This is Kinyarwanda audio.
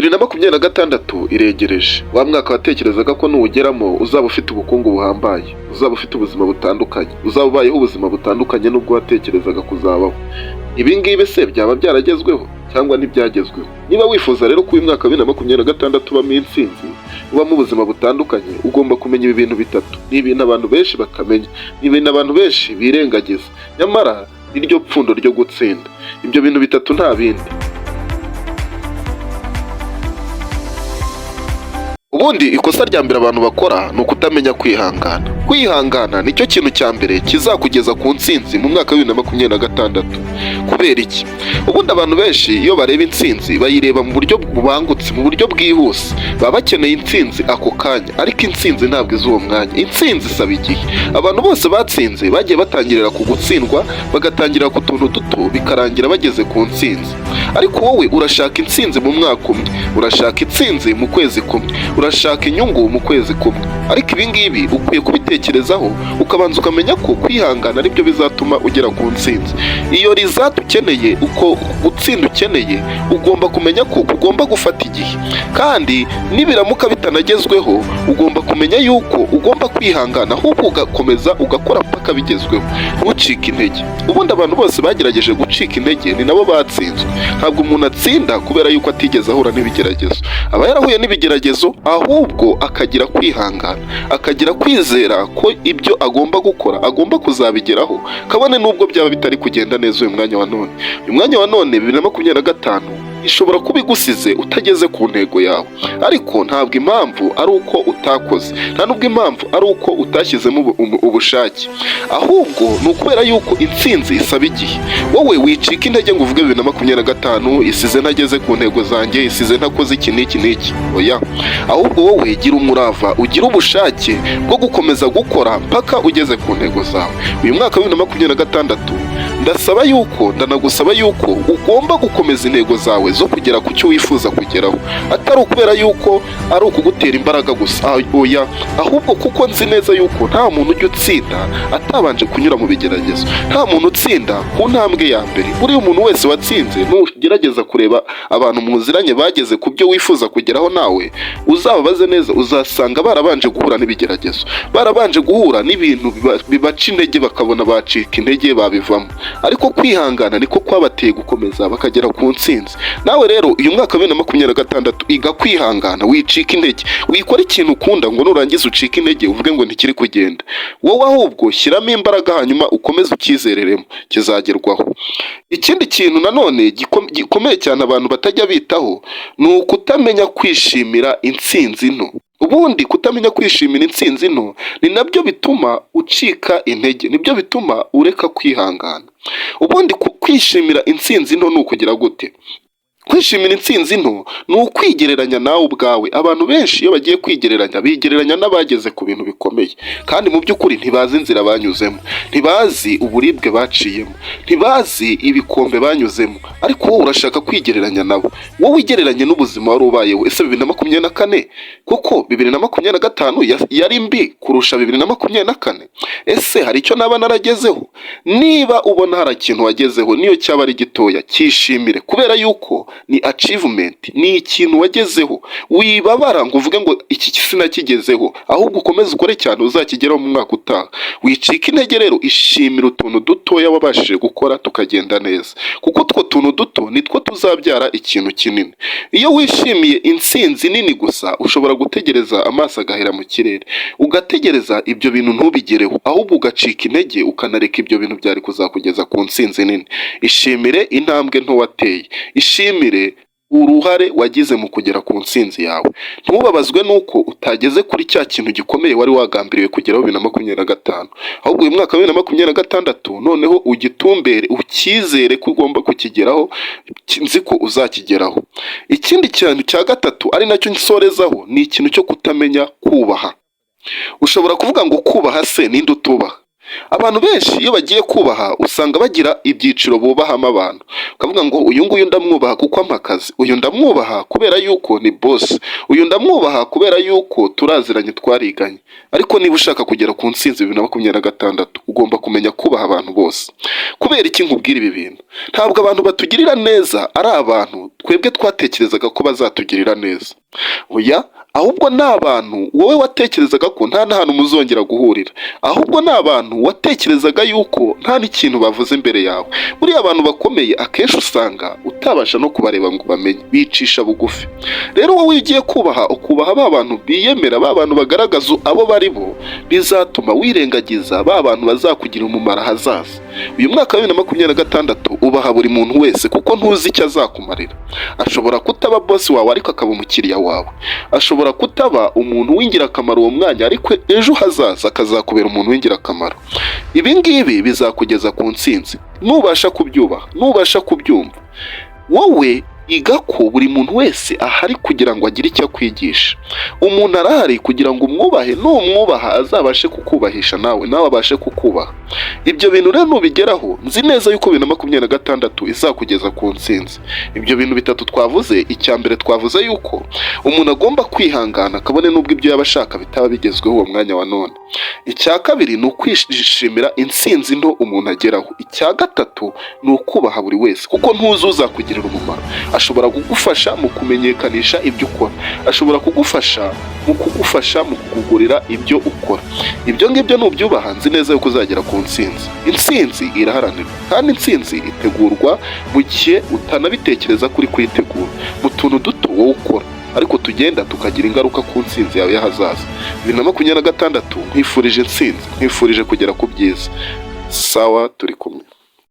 2026 iregereje. Wa mwaka watekerezaga ko nuwugeramo uzaba ufite ubukungu buhambaye, uzaba ufite ubuzima butandukanye, uzaba ubayeho ubuzima butandukanye n'ubwo watekerezaga kuzabaho. Ibi ngibi se byaba byaragezweho cyangwa ntibyagezweho? Niba wifuza rero ko uyu mwaka wa 2026 ubamo intsinzi, ubamo ubuzima butandukanye, ugomba kumenya ibi bintu bitatu. Ni ibintu abantu benshi batamenya, ni ibintu abantu benshi birengagiza, nyamara niryo pfundo ryo gutsinda. Ibyo bintu bitatu nta bindi. Ubundi ikosa rya mbere abantu bakora ni ukutamenya kwihangana. Kwihangana nicyo kintu cya mbere kizakugeza ku ntsinzi mu mwaka wa 2026. Kubera iki? Ubundi abantu benshi iyo bareba intsinzi bayireba mu buryo bubangutse, mu buryo bwihuse. Baba bakeneye intsinzi ako kanya, ariko intsinzi ntabwo izuwo mwanya. Intsinzi isaba igihe. Abantu bose batsinze bagiye batangirira ku gutsindwa, bagatangirira ku tuntu duto, bikarangira bageze ku ntsinzi. Ariko wowe urashaka intsinzi mu mwaka umwe, urashaka intsinzi mu kwezi kumwe, urashaka inyungu mu kwezi kumwe. Ariko ibi ngibi ukwiye kubitekerezaho, ukabanza ukamenya ko kwihangana aribyo bizatuma ugera ku ntsinzi. Iyo result ukeneye, uko gutsinda ukeneye, ugomba kumenya ko ugomba gufata igihe. Kandi nibiramuka bitanagezweho, ugomba kumenya yuko ugomba kwihangana, ahubwo ugakomeza ugakora mpaka bigezweho. Ntucike intege. Ubundi abantu bose bagerageje gucika intege ni nabo batsinzwe. Ntabwo umuntu atsinda kubera yuko atigeze ahura n'ibigeragezo. Aba yarahuye n'ibigeragezo, ahubwo akagira kwihangana, akagira kwizera ko ibyo agomba gukora agomba kuzabigeraho, kabone nubwo byaba bitari kugenda neza uyu mwanya wa none. Uyu mwanya wa none 2025 ishobora kuba igusize utageze ku ntego yawe, ariko ntabwo impamvu ari uko utakoze, nta nubwo impamvu ari uko utashyizemo ubushake, ahubwo ni ukubera yuko intsinzi isaba igihe. Wowe wicika intege ngo uvuge 2025 isize ntageze ku ntego zanjye, isize ntakoze iki n'iki n'iki. Oya, ahubwo wowe gira umurava, ugira ubushake bwo gukomeza gukora mpaka ugeze ku ntego zawe. Uyu mwaka wa 2026 ndanagusaba yuko ugomba gukomeza intego zawe zo kugera ku cyo wifuza kugeraho, atari ukubera yuko ari ukugutera imbaraga gusa. Oya, ahubwo kuko nzi neza yuko nta muntu ujya utsinda atabanje kunyura mu bigeragezo, nta muntu utsinda ku ntambwe ya mbere. Buriya umuntu wese watsinze, nugerageza kureba abantu muziranye bageze ku byo wifuza kugeraho, nawe uzababaze neza, uzasanga barabanje guhura n'ibigeragezo, barabanje guhura n'ibintu bibaca intege, bakabona bacika intege, babivamo. Ariko kwihangana niko kwabateye gukomeza bakagera ku ntsinzi. Nawe rero uyu mwaka wa 2026 iga kwihangana, wicika intege, wikora ikintu ukunda ngo nurangiza ucika intege uvuge ngo ntikiri kugenda. Wowe ahubwo shyiramo imbaraga, hanyuma ukomeze ukizereremo, kizagerwaho. Ikindi kintu nanone gikomeye cyane abantu batajya bitaho ni ukutamenya kwishimira intsinzi nto. Ubundi kutamenya kwishimira intsinzi nto ni nabyo bituma ucika intege, nibyo bituma ureka kwihangana. Ubundi kwishimira intsinzi nto ni ukugira gute? Kwishimira intsinzi nto ni ukwigereranya nawe ubwawe. Abantu benshi iyo bagiye kwigereranya, bigereranya n'abageze ku bintu bikomeye, kandi mu by'ukuri ntibazi inzira banyuzemo, ntibazi uburibwe baciyemo, ntibazi ibikombe banyuzemo. Ariko wowe urashaka kwigereranya nabo. Wowe wigereranye n'ubuzima wari ubayeho. Ese 2024 kuko 2025 yari mbi kurusha 2024? Ese hari icyo naba naragezeho? Niba ubona hari ikintu wagezeho, niyo cyaba ari gitoya, cyishimire, kubera yuko ni achievement, ni ikintu wagezeho. Wibabara ngo uvuge ngo iki sinakigezeho, ahubwo ukomeze ukore cyane uzakigeraho mu mwaka utaha. Wicika intege rero, ishimira utuntu dutoya wabashije gukora tukagenda neza, kuko utwo tuntu duto nitwo tuzabyara ikintu kinini. Iyo wishimiye intsinzi nini gusa, ushobora gutegereza amaso agahera mu kirere, ugategereza ibyo bintu ntubigereho, ahubwo ugacika intege, ukanareka ibyo bintu byari kuzakugeza ku ntsinzi nini. Ishimire intambwe nto wateye, ishimire uruhare wagize mu kugera ku ntsinzi yawe. Ntubabazwe nuko utageze kuri cya kintu gikomeye wari wagambiriwe kugeraho 2025, ahubwo uyu mwaka wa 2026 noneho ugitumbere, ukizere ko ugomba kukigeraho, nzi ko uzakigeraho. Ikindi kintu cya gatatu ari nacyo nsorezaho ni ikintu cyo kutamenya kubaha. Ushobora kuvuga ngo kubaha se ninde utubaha? Abantu benshi iyo bagiye kubaha usanga bagira ibyiciro bubahamo abantu, ukavuga ngo uyu nguyu ndamwubaha kuko ampa akazi, uyu ndamwubaha kubera yuko ni boss, uyu ndamwubaha kubera yuko turaziranye twariganye. Ariko niba ushaka kugera ku ntsinzi 2026 ugomba kumenya kubaha abantu bose. Kubera iki nkubwira ibi bintu? Ntabwo abantu batugirira neza ari abantu twebwe twatekerezaga ko bazatugirira neza, oya, ahubwo ni abantu wowe watekerezaga ko nta n'ahantu muzongera guhurira, ahubwo ni abantu watekerezaga yuko nta n'ikintu bavuze imbere yawe. Buriya abantu bakomeye akenshi usanga utabasha no kubareba ngo bamenye, bicisha bugufi. Rero wowe ugiye kubaha ukubaha ba bantu biyemera, ba bantu bagaragaza abo bari bo, bizatuma wirengagiza ba bantu bazakugira umumaro hazaza. Uyu mwaka wa 2026 ubaha buri muntu wese kuko ntuzi icyo azakumarira. Ashobora kutaba boss wawe ariko akaba umukiriya wawe, ashobora kutaba umuntu w'ingirakamaro uwo mwanya ariko ejo hazaza akazakubera umuntu w'ingirakamaro. Ibi ngibi bizakugeza ku ntsinzi nubasha kubyubaha, nubasha kubyumva. Wowe iga ko buri muntu wese ahari kugira ngo agire icyo akwigisha. Umuntu arahari kugira ngo umwubahe, numwubaha azabashe kukubahisha nawe abashe kukubaha. Ibyo bintu rero nubigeraho, nzi neza yuko 2026 izakugeza ku ntsinzi. Ibyo bintu bitatu twavuze, icya mbere twavuze yuko umuntu agomba kwihangana kabone nubwo ibyo yabashaka bitaba bigezweho uwo mwanya wa none. Icya kabiri ni ukwishimira intsinzi nto umuntu ageraho. Icya gatatu ni ukubaha buri wese kuko ntuzuza kugirira umumaro. Ashobora kugufasha mu kumenyekanisha ibyo ukora, ashobora kugufasha mu kukugurira ibyo ukora. Ibyo ngibyo nubyubaha, nzi neza yuko uzagera ku ntsinzi. Intsinzi iraharanirwa kandi intsinzi itegurwa mu gihe utanabitekereza kuri kuyitegura, mu tuntu duto wowe ukora ariko tugenda tukagira ingaruka ku ntsinzi yawe y'ahazaza. 2026 nkwifurije intsinzi, nkwifurije kugera ku byiza. Sawa, turi kumwe.